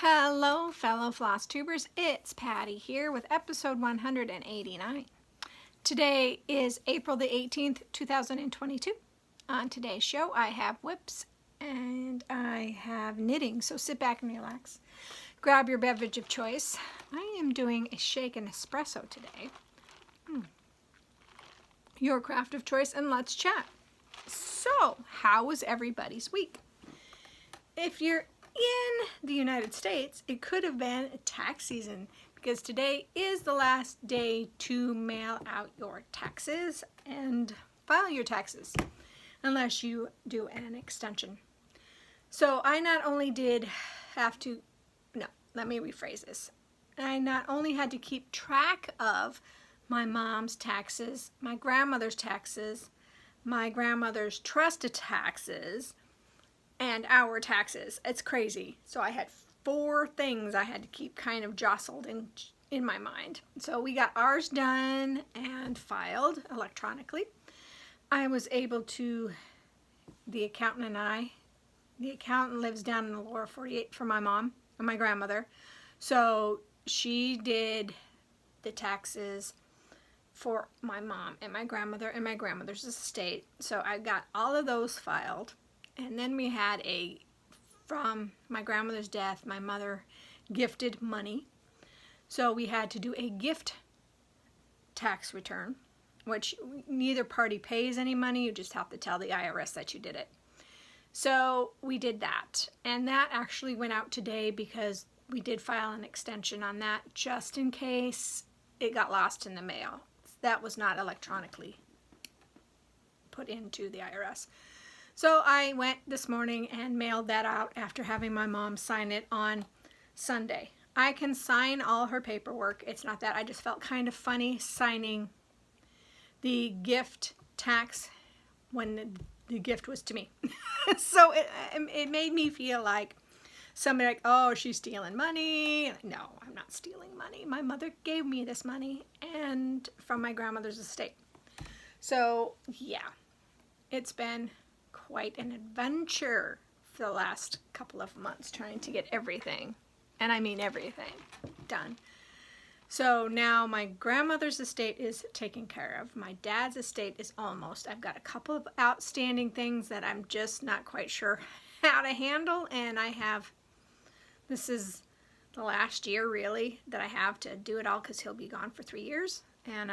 Hello, fellow Flosstubers. It's Patty here with episode 189. Today is April the 18th, 2022. On today's show, I have whips and I have knitting, so sit back and relax. Grab your beverage of choice. I am doing a shaken espresso today. Your craft of choice, and let's chat. So, how was everybody's week? If you're in the United States, it could have been tax season because today is the last day to mail out your taxes and file your taxes unless you do an extension. So I not only did have to, no, let me rephrase this. I not only had to keep track of my mom's taxes, my grandmother's taxes, my grandmother's trust taxes, and our taxes. It's crazy. So I had 4 things I had to keep kind of jostled in my mind. So we got ours done and filed electronically. I was able to, the accountant lives down in the lower 48 for my mom and my grandmother. So she did the taxes for my mom and my grandmother's estate. So I got all of those filed. And then we had from my grandmother's death, my mother gifted money. So we had to do a gift tax return, which neither party pays any money. You just have to tell the IRS that you did it. So we did that. And that actually went out today because we did file an extension on that just in case it got lost in the mail. That was not electronically put into the IRS. So I went this morning and mailed that out after having my mom sign it on Sunday. I can sign all her paperwork. It's not that. I just felt kind of funny signing the gift tax when the gift was to me. So it made me feel like somebody like, oh, she's stealing money. No, I'm not stealing money. My mother gave me this money and from my grandmother's estate. So yeah, it's been quite an adventure for the last couple of months trying to get everything, and I mean everything, done. So now my grandmother's estate is taken care of. My dad's estate is almost. I've got a couple of outstanding things that I'm just not quite sure how to handle, and this is the last year really that I have to do it all because he'll be gone for 3 years, and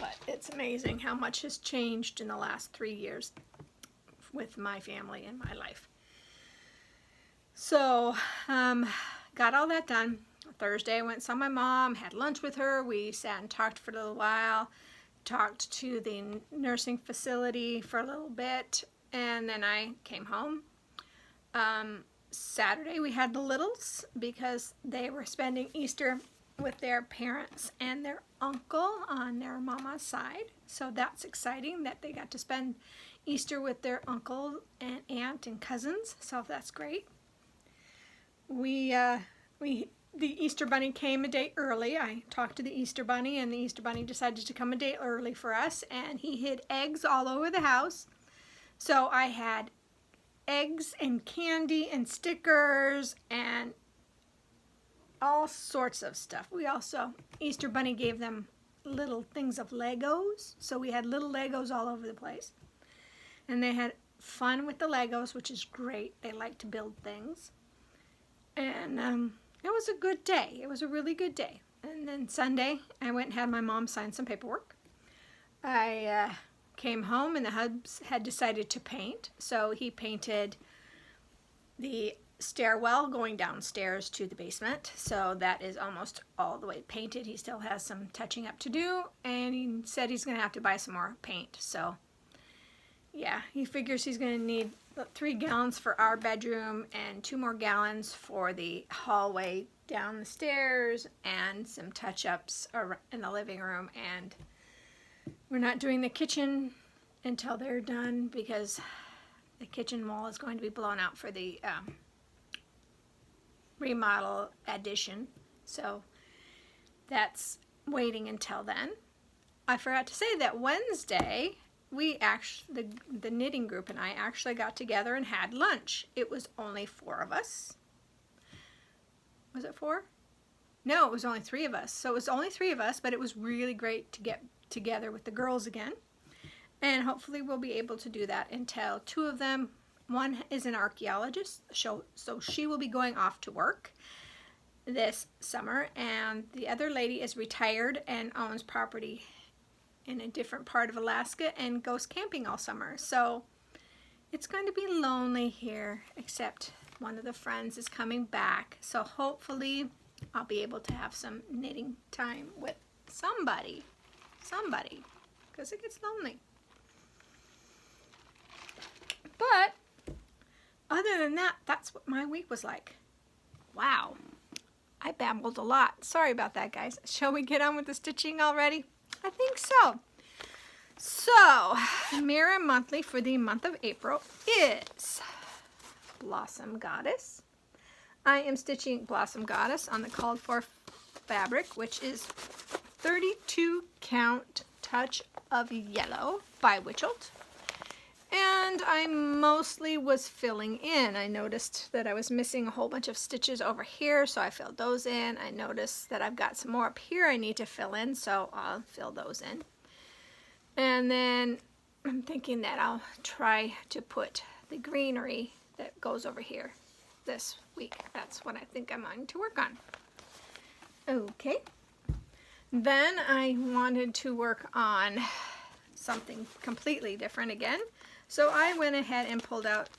but it's amazing how much has changed in the last 3 years with my family and my life. So, got all that done. Thursday I went and saw my mom, had lunch with her. We sat and talked for a little while, talked to the nursing facility for a little bit, and then I came home. Saturday we had the littles because they were spending Easter with their parents and their uncle on their mama's side. So that's exciting that they got to spend Easter with their uncle and aunt and cousins. So that's great. The Easter Bunny came a day early. I talked to the Easter Bunny and the Easter Bunny decided to come a day early for us, and he hid eggs all over the house. So I had eggs and candy and stickers and all sorts of stuff. We also, Easter Bunny gave them little things of Legos. So we had little Legos all over the place. And they had fun with the Legos, which is great. They like to build things. And it was a good day. It was a really good day. And then Sunday, I went and had my mom sign some paperwork. I came home and the hubs had decided to paint. So he painted the stairwell going downstairs to the basement, so that is almost all the way painted. He still has some touching up to do, and he said he's going to have to buy some more paint. So yeah, he figures he's going to need 3 gallons for our bedroom and 2 more gallons for the hallway down the stairs and some touch-ups in the living room. And we're not doing the kitchen until they're done because the kitchen wall is going to be blown out for the remodel addition, so that's waiting until then. I forgot to say that Wednesday we actually, the knitting group and I actually got together and had lunch. It was only 4 of us. Was it 4? No, it was only 3 of us. So it was only 3 of us, but it was really great to get together with the girls again. And hopefully we'll be able to do that until 2 of them. One is an archaeologist, so she will be going off to work this summer. And the other lady is retired and owns property in a different part of Alaska and goes camping all summer. So it's going to be lonely here, except one of the friends is coming back. So hopefully I'll be able to have some knitting time with somebody, because it gets lonely. But other than that, that's what my week was like. Wow, I babbled a lot. Sorry about that, guys. Shall we get on with the stitching already? I think so. So, Mirror Monthly for the month of April is Blossom Goddess. I am stitching Blossom Goddess on the called for fabric, which is 32 count Touch of Yellow by Witchelt. And I mostly was filling in. I noticed that I was missing a whole bunch of stitches over here, so I filled those in. I noticed that I've got some more up here I need to fill in, so I'll fill those in. And then I'm thinking that I'll try to put the greenery that goes over here this week. That's what I think I'm going to work on. Okay. Then I wanted to work on something completely different again. So I went ahead and pulled out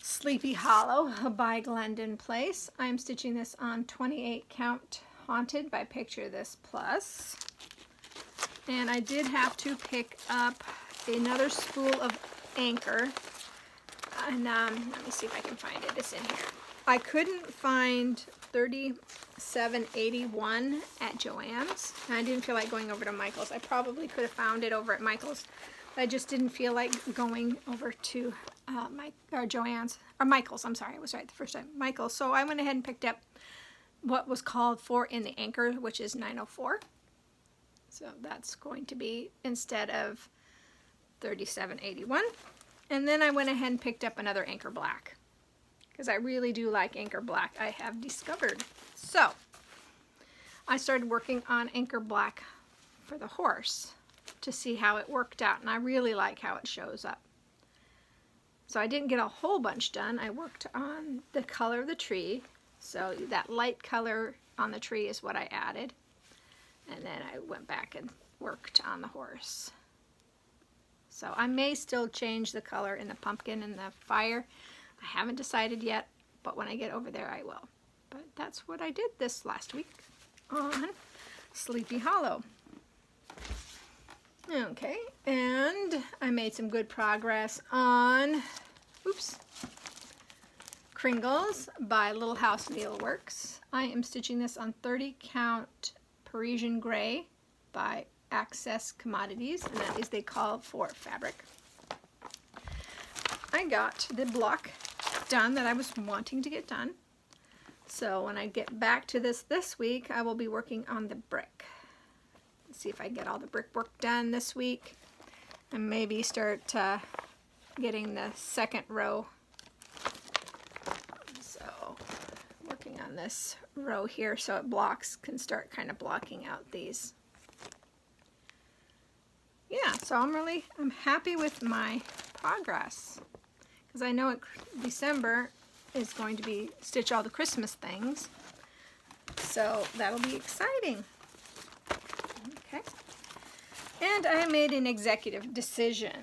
Sleepy Hollow by Glendon Place. I'm stitching this on 28 count Haunted by Picture This Plus. And I did have to pick up another spool of Anchor. And let me see if I can find it. It's in here. I couldn't find 3781 at Joann's. And I didn't feel like going over to Michael's. I probably could have found it over at Michael's. I just didn't feel like going over to Joann's, or Michael's, I'm sorry, I was right the first time, Michael's. So I went ahead and picked up what was called for in the Anchor, which is 904. So that's going to be instead of 3781. And then I went ahead and picked up another Anchor Black, because I really do like Anchor Black, I have discovered. So I started working on Anchor Black for the horse to see how it worked out, and I really like how it shows up. So I didn't get a whole bunch done. I worked on the color of the tree, so that light color on the tree is what I added, and then I went back and worked on the horse. So I may still change the color in the pumpkin and the fire. I haven't decided yet, but when I get over there I will. But that's what I did this last week on Sleepy Hollow. Okay, and I made some good progress on, Kringles by Little House Needleworks. I am stitching this on 30 count Parisian Gray by Access Commodities, and that is the called for fabric. I got the block done that I was wanting to get done. So when I get back to this week, I will be working on the brick. See if I get all the brickwork done this week, and maybe start getting the second row. So working on this row here so it can start kind of blocking out these. Yeah, so I'm happy with my progress, because I know December is going to be stitch all the Christmas things, so that'll be exciting. Okay, and I made an executive decision.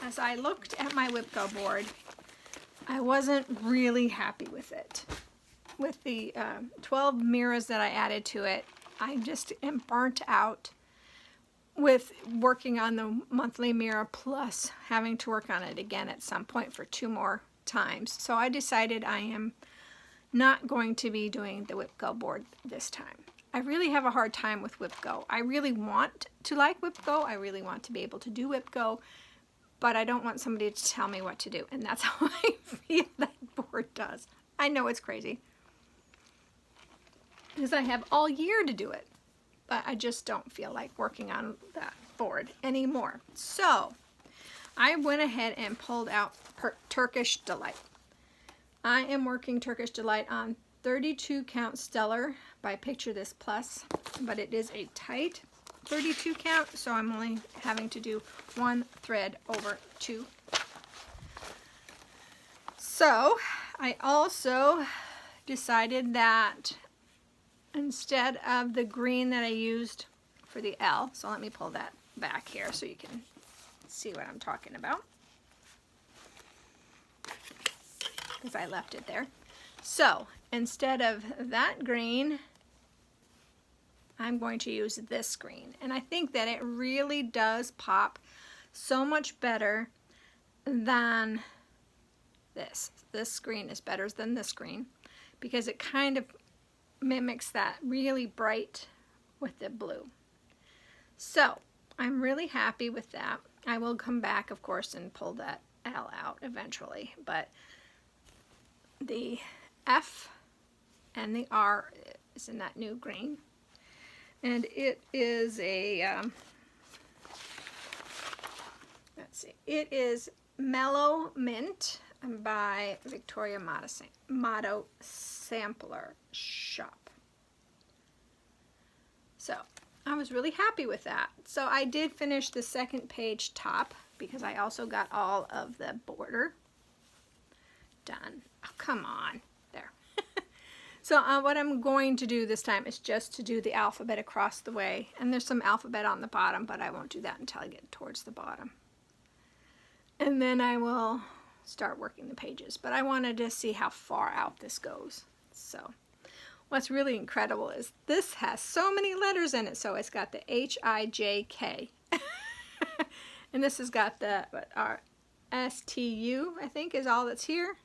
As I looked at my Whipco board, I wasn't really happy with it. With the 12 mirrors that I added to it, I just am burnt out with working on the monthly mirror plus having to work on it again at some point for 2 more times. So I decided I am not going to be doing the Whipco board this time. I really have a hard time with Whipco. I really want to like Whipco. I really want to be able to do Whipco, but I don't want somebody to tell me what to do, and that's how I feel that board does. I know it's crazy, because I have all year to do it, but I just don't feel like working on that board anymore. So I went ahead and pulled out Turkish Delight. I am working Turkish Delight on 32 count Stellar by Picture This Plus, but it is a tight 32 count, so I'm only having to do one thread over 2. So I also decided that instead of the green that I used for the L, so let me pull that back here so you can see what I'm talking about, because I left it there. So instead of that green, I'm going to use this green, and I think that it really does pop so much better than this. This green is better than this green because it kind of mimics that really bright with the blue. So I'm really happy with that. I will come back, of course, and pull that L out eventually, but the F and the R is in that new green, and it is a let's see, it is Mellow Mint by Victoria Motto Sampler Shop. So I was really happy with that. So I did finish the second page top because I also got all of the border done. Oh, come on. There. So what I'm going to do this time is just to do the alphabet across the way. And there's some alphabet on the bottom, but I won't do that until I get towards the bottom. And then I will start working the pages. But I wanted to see how far out this goes. So what's really incredible is this has so many letters in it. So it's got the H-I-J-K. And this has got the S-T-U, I think, is all that's here.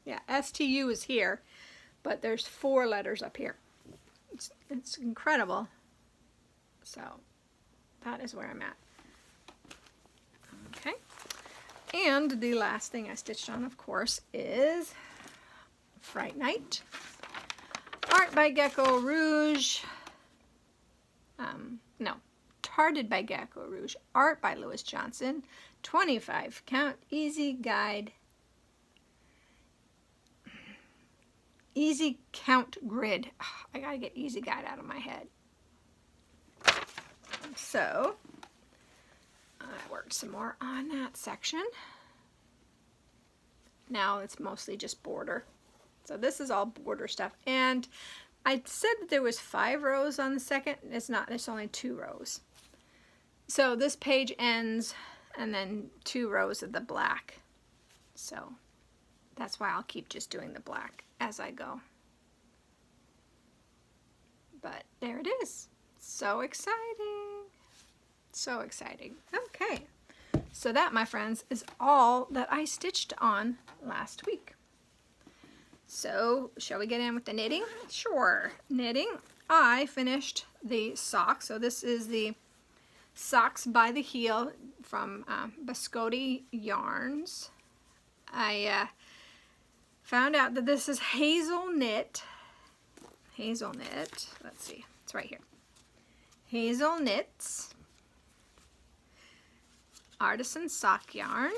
Yeah, S-T-U is here, but there's 4 letters up here. It's incredible. So that is where I'm at. Okay. And the last thing I stitched on, of course, is Fright Night. Art by Gecko Rouge. No, Tarted by Gecko Rouge. Art by Louis Johnson. 25 count, easy guide. Easy count grid. I gotta get easy guide out of my head. So I worked some more on that section. Now it's mostly just border. So this is all border stuff. And I said that there was 5 rows on the second. It's not, it's only 2 rows. So this page ends and then 2 rows of the black. So that's why I'll keep just doing the black as I go. But there it is. So exciting. So exciting. Okay. So that, my friends, is all that I stitched on last week. So shall we get in with the knitting? Sure. Knitting. I finished the sock. So this is the Socks by the Heel from Biscotti Yarns. I found out that this is Hazelknit. Let's see. It's right here. Hazel Knits. Artisan Sock Yarn.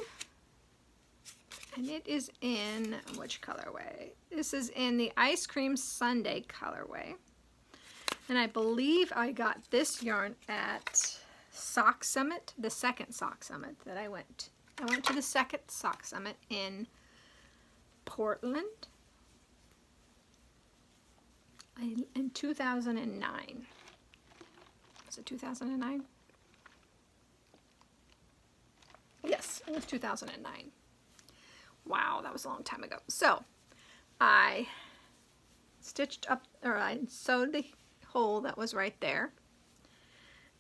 And it is in, which colorway? This is in the Ice Cream Sundae colorway. And I believe I got this yarn at Sock Summit, the second Sock Summit that I went. I went to the second Sock Summit in Portland in 2009. Was it 2009? Yes, it was 2009. Wow, that was a long time ago. So I stitched up, or I sewed the hole that was right there,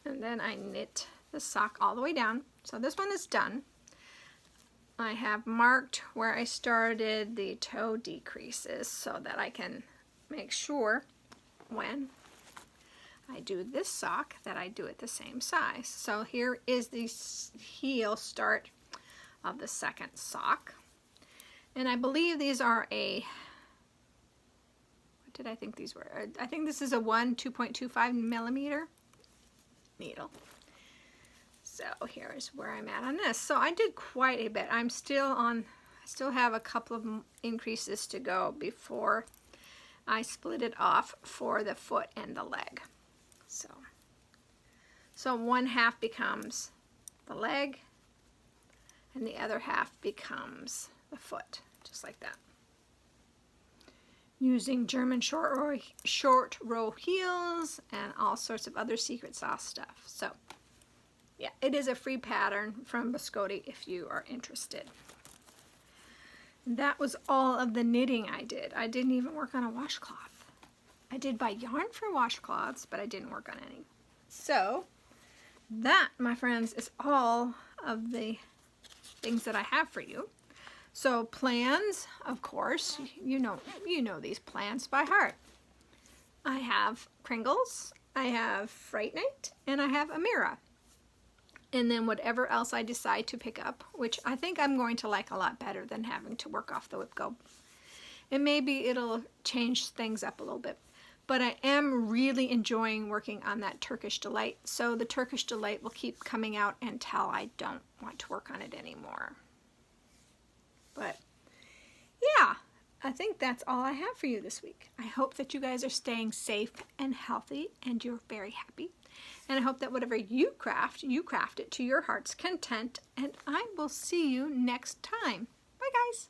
and then I knit the sock all the way down. So this one is done. I have marked where I started the toe decreases so that I can make sure when I do this sock that I do it the same size. So here is the heel start of the second sock. And I believe these are a, what did I think these were? I think this is a 2.25 millimeter needle. So here's where I'm at on this. So I did quite a bit. I still have a couple of increases to go before I split it off for the foot and the leg. So one half becomes the leg and the other half becomes the foot, just like that. Using German short row heels and all sorts of other secret sauce stuff. So yeah, it is a free pattern from Biscotti if you are interested. That was all of the knitting I did. I didn't even work on a washcloth. I did buy yarn for washcloths, but I didn't work on any. So that, my friends, is all of the things that I have for you. So plans, of course, you know these plans by heart. I have Kringles, I have Fright Night, and I have Amira. And then whatever else I decide to pick up, which I think I'm going to like a lot better than having to work off the WIPGO. And maybe it'll change things up a little bit. But I am really enjoying working on that Turkish Delight. So the Turkish Delight will keep coming out until I don't want to work on it anymore. But yeah, I think that's all I have for you this week. I hope that you guys are staying safe and healthy and you're very happy. And I hope that whatever you craft it to your heart's content. And I will see you next time. Bye, guys.